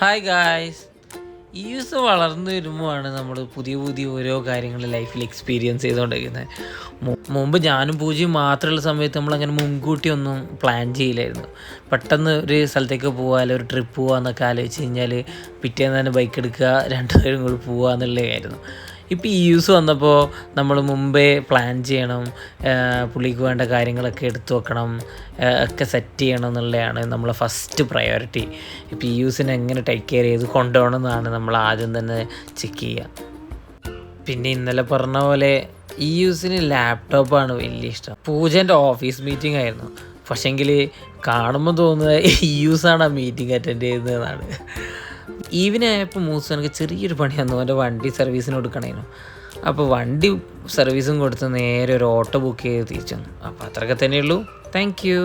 Hi guys. ഈ ദിവസം വളർന്നു വരുമ്പോഴാണ് നമ്മൾ പുതിയ പുതിയ ഓരോ കാര്യങ്ങൾ ലൈഫിൽ എക്സ്പീരിയൻസ് ചെയ്തുകൊണ്ടിരിക്കുന്നത്. മുമ്പ് ഞാനും പൂജയും മാത്രമുള്ള സമയത്ത് നമ്മളങ്ങനെ മുൻകൂട്ടി ഒന്നും പ്ലാൻ ചെയ്യില്ലായിരുന്നു. പെട്ടെന്ന് ഒരു സ്ഥലത്തേക്ക് പോവുക, അല്ലെങ്കിൽ ഒരു ട്രിപ്പ് പോകുക എന്നൊക്കെ ആലോചിച്ച് കഴിഞ്ഞാൽ പിറ്റേന്ന് തന്നെ ബൈക്ക് എടുക്കുക, രണ്ടുപേരും കൂടി പോവുക എന്നുള്ളതായിരുന്നു. ഇപ്പോൾ ഈ യൂസ് വന്നപ്പോൾ നമ്മൾ മുമ്പേ പ്ലാൻ ചെയ്യണം, പുള്ളിക്ക് വേണ്ട കാര്യങ്ങളൊക്കെ എടുത്തു വെക്കണം, ഒക്കെ സെറ്റ് ചെയ്യണം എന്നുള്ളതാണ് നമ്മളെ ഫസ്റ്റ് പ്രയോറിറ്റി. ഇപ്പോൾ ഈ യൂസിനെ എങ്ങനെ ടേക്ക് കെയർ ചെയ്ത് കൊണ്ടുപോകണം എന്നാണ് നമ്മൾ ആദ്യം തന്നെ ചെക്ക് ചെയ്യുക. പിന്നെ ഇന്നലെ പറഞ്ഞ പോലെ ഈ യൂസിന് ലാപ്ടോപ്പാണ് വലിയ ഇഷ്ടം. പൂജേൻ്റെ ഓഫീസ് മീറ്റിംഗ് ആയിരുന്നു, പക്ഷേങ്കിൽ കാണുമ്പോൾ തോന്നുന്നത് ഈ യൂസാണ് ആ മീറ്റിംഗ് അറ്റൻഡ് ചെയ്യുന്നതെന്നാണ്. ഈവനായപ്പോൾ മൂസനക്ക് ചെറിയൊരു പണി വന്നു, അവൻ്റെ വണ്ടി സർവീസിന് കൊടുക്കണേനു. അപ്പോൾ വണ്ടി സർവീസും കൊടുത്ത് നേരെ ഒരു ഓട്ടോ ബുക്ക് ചെയ്ത് തിരിച്ചു വന്നു. അപ്പോൾ അത്രയൊക്കെ തന്നെയുള്ളൂ. Thank U.